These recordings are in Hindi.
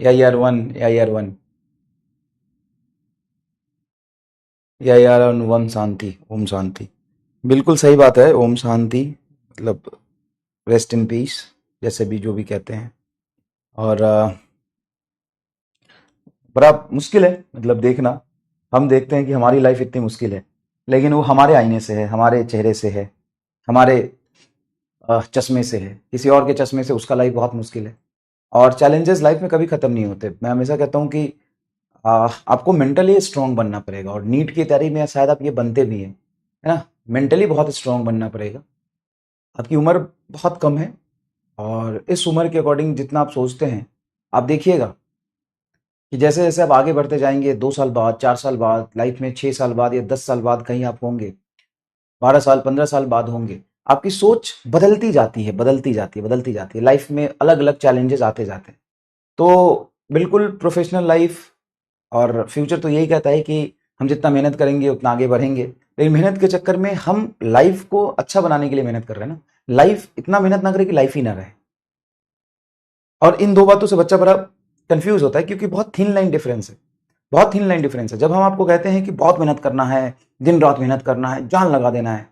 या ईयर वन, या ईयर वन, या ईयर वन शांति, ओम शांति। बिल्कुल सही बात है, ओम शांति मतलब रेस्ट इन पीस, जैसे भी जो भी कहते हैं। और बड़ा मुश्किल है मतलब देखना। हम देखते हैं कि हमारी लाइफ इतनी मुश्किल है, लेकिन वो हमारे आईने से है, हमारे चेहरे से है, हमारे चश्मे से है। किसी और के चश्मे से उसका लाइफ बहुत मुश्किल है। और चैलेंजेस लाइफ में कभी ख़त्म नहीं होते। मैं हमेशा कहता हूँ कि आपको मेंटली स्ट्रांग बनना पड़ेगा, और नीट की तैयारी में शायद आप ये बनते भी हैं, है ना। मेंटली बहुत स्ट्रांग बनना पड़ेगा। आपकी उम्र बहुत कम है, और इस उम्र के अकॉर्डिंग जितना आप सोचते हैं, आप देखिएगा कि जैसे जैसे आप आगे बढ़ते जाएंगे, 2 साल बाद, 4 साल बाद, लाइफ में 6 साल बाद या 10 साल बाद कहीं आप होंगे, 12 साल 15 साल बाद होंगे, आपकी सोच बदलती जाती है, बदलती जाती है, बदलती जाती है। लाइफ में अलग अलग चैलेंजेस आते जाते हैं। तो बिल्कुल प्रोफेशनल लाइफ और फ्यूचर तो यही कहता है कि हम जितना मेहनत करेंगे उतना आगे बढ़ेंगे। लेकिन मेहनत के चक्कर में हम लाइफ को अच्छा बनाने के लिए मेहनत कर रहे हैं ना। लाइफ इतना मेहनत ना करे कि लाइफ ही ना रहे। और इन दो बातों से बच्चा बड़ा कंफ्यूज होता है, क्योंकि बहुत थिन लाइन डिफरेंस है, बहुत थिन लाइन डिफरेंस है। जब हम आपको कहते हैं कि बहुत मेहनत करना है, दिन रात मेहनत करना है, जान लगा देना है,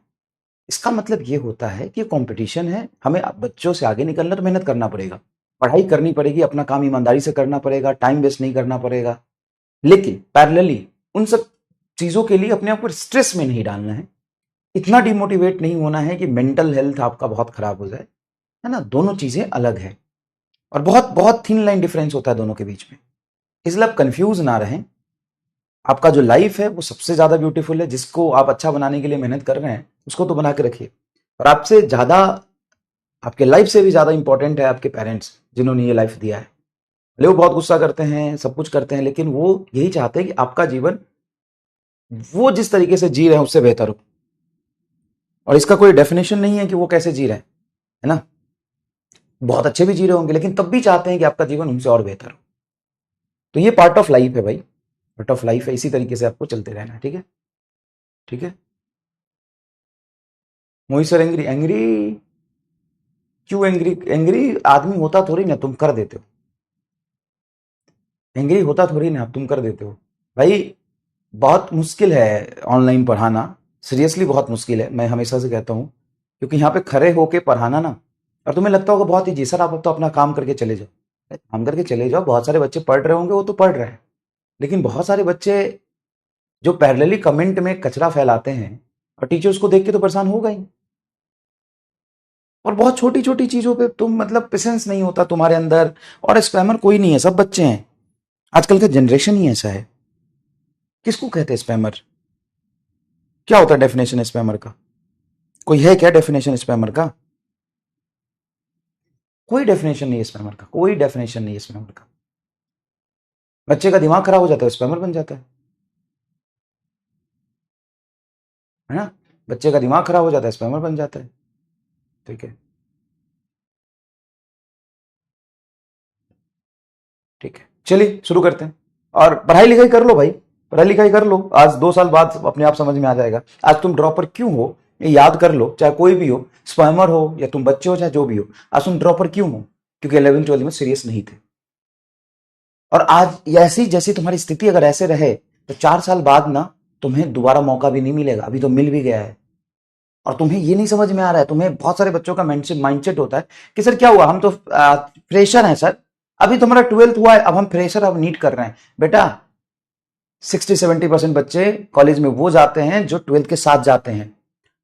इसका मतलब ये होता है कि कंपटीशन है, हमें बच्चों से आगे निकलना तो मेहनत करना पड़ेगा, पढ़ाई करनी पड़ेगी, अपना काम ईमानदारी से करना पड़ेगा, टाइम वेस्ट नहीं करना पड़ेगा। लेकिन पैरेलली उन सब चीज़ों के लिए अपने आप को स्ट्रेस में नहीं डालना है, इतना डिमोटिवेट नहीं होना है कि मेंटल हेल्थ आपका बहुत खराब हो जाए, है ना। दोनों चीज़ें अलग है, और बहुत बहुत थिन लाइन डिफरेंस होता है दोनों के बीच में। इसलिए आप कंफ्यूज ना रहें। आपका जो लाइफ है वो सबसे ज़्यादा ब्यूटीफुल है। जिसको आप अच्छा बनाने के लिए मेहनत कर रहे हैं, उसको तो बना के रखिए। और आपसे ज़्यादा, आपके लाइफ से भी ज़्यादा इंपॉर्टेंट है आपके पेरेंट्स, जिन्होंने ये लाइफ दिया है। भले वो बहुत गुस्सा करते हैं, सब कुछ करते हैं, लेकिन वो यही चाहते हैं कि आपका जीवन वो जिस तरीके से जी रहे हैं उससे बेहतर हो। और इसका कोई डेफिनेशन नहीं है कि वो कैसे जी रहे हैं, है ना। बहुत अच्छे भी जी रहे होंगे, लेकिन तब भी चाहते हैं कि आपका जीवन उनसे और बेहतर हो। तो ये पार्ट ऑफ लाइफ है भाई, पार्ट ऑफ लाइफ है। इसी तरीके से आपको चलते रहना है, ठीक है। ठीक है। मोहित सर एंग्री, एंग्री क्यों? एंग्री एंग्री आदमी होता थोड़ी ना, तुम कर देते हो। एंग्री होता थोड़ी ना, तुम कर देते हो भाई। बहुत मुश्किल है ऑनलाइन पढ़ाना, सीरियसली बहुत मुश्किल है। मैं हमेशा से कहता हूँ, क्योंकि यहाँ पे खड़े होके पढ़ाना ना, और तुम्हें लगता होगा बहुत ईजी, सर आप तो अपना काम करके चले जाओ। काम करके चले जाओ, बहुत सारे बच्चे पढ़ रहे होंगे, वो तो पढ़ रहे हैं। लेकिन बहुत सारे बच्चे जो पैरेलली कमेंट में कचरा फैलाते हैं, और टीचर्स को देख के तो परेशान होगा ही। और बहुत छोटी छोटी चीजों पे तुम मतलब पेशेंस नहीं होता तुम्हारे अंदर। और स्पैमर कोई नहीं है, सब बच्चे हैं। आजकल का जनरेशन ही ऐसा है। किसको कहते हैं स्पैमर? क्या होता है डेफिनेशन स्पैमर का? कोई है क्या डेफिनेशन स्पैमर का? कोई डेफिनेशन नहीं है स्पैमर का, कोई डेफिनेशन नहीं है स्पैमर का। बच्चे का दिमाग खराब हो जाता है, स्पैमर बन जाता है ना। बच्चे का दिमाग खराब हो जाता है, स्पैमर बन जाता है। ठीक है, ठीक है, चलिए शुरू करते हैं। और पढ़ाई लिखाई कर लो भाई, पढ़ाई लिखाई कर लो। आज 2 साल बाद अपने आप समझ में आ जाएगा। आज तुम ड्रॉपर क्यों हो ये याद कर लो, चाहे कोई भी हो, स्पैमर हो या तुम बच्चे हो, चाहे जो भी हो। आज तुम ड्रॉपर क्यों हो? क्योंकि 11th 12th में सीरियस नहीं थे। और आज ऐसी जैसी तुम्हारी स्थिति अगर ऐसे रहे, तो 4 साल बाद ना तुम्हें दोबारा मौका भी नहीं मिलेगा। अभी तो मिल भी गया है, और तुम्हें ये नहीं समझ में आ रहा है। तुम्हें बहुत सारे बच्चों का माइंडसेट होता है कि सर क्या हुआ, हम तो फ्रेशर हैं सर, अभी तुम्हारा 12th हुआ है, अब हम फ्रेशर, अब नीट कर रहे हैं। बेटा 60-70% बच्चे कॉलेज में वो जाते हैं जो 12th के साथ जाते हैं।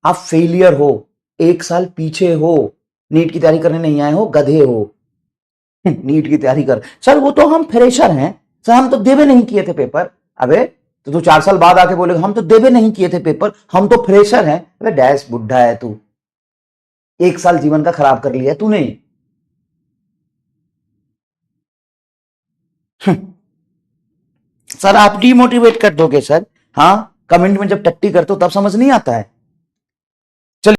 आप फेलियर हो, 1 साल पीछे हो, नीट की तैयारी करने नहीं आए हो, गधे हो। नीट की तैयारी कर, सर वो तो हम फ्रेशर हैं, सर हम तो देवे नहीं किए थे पेपर। अबे तो तू 4 साल बाद आके बोलेगा हम तो देवे नहीं किए थे पेपर, हम तो फ्रेशर हैं। अबे डैश बुढ़ा है तू, 1 साल जीवन का खराब कर लिया तूने। सर आप डीमोटिवेट कर दोगे सर। हाँ, कमेंट में जब टट्टी करते हो तब समझ नहीं आता है।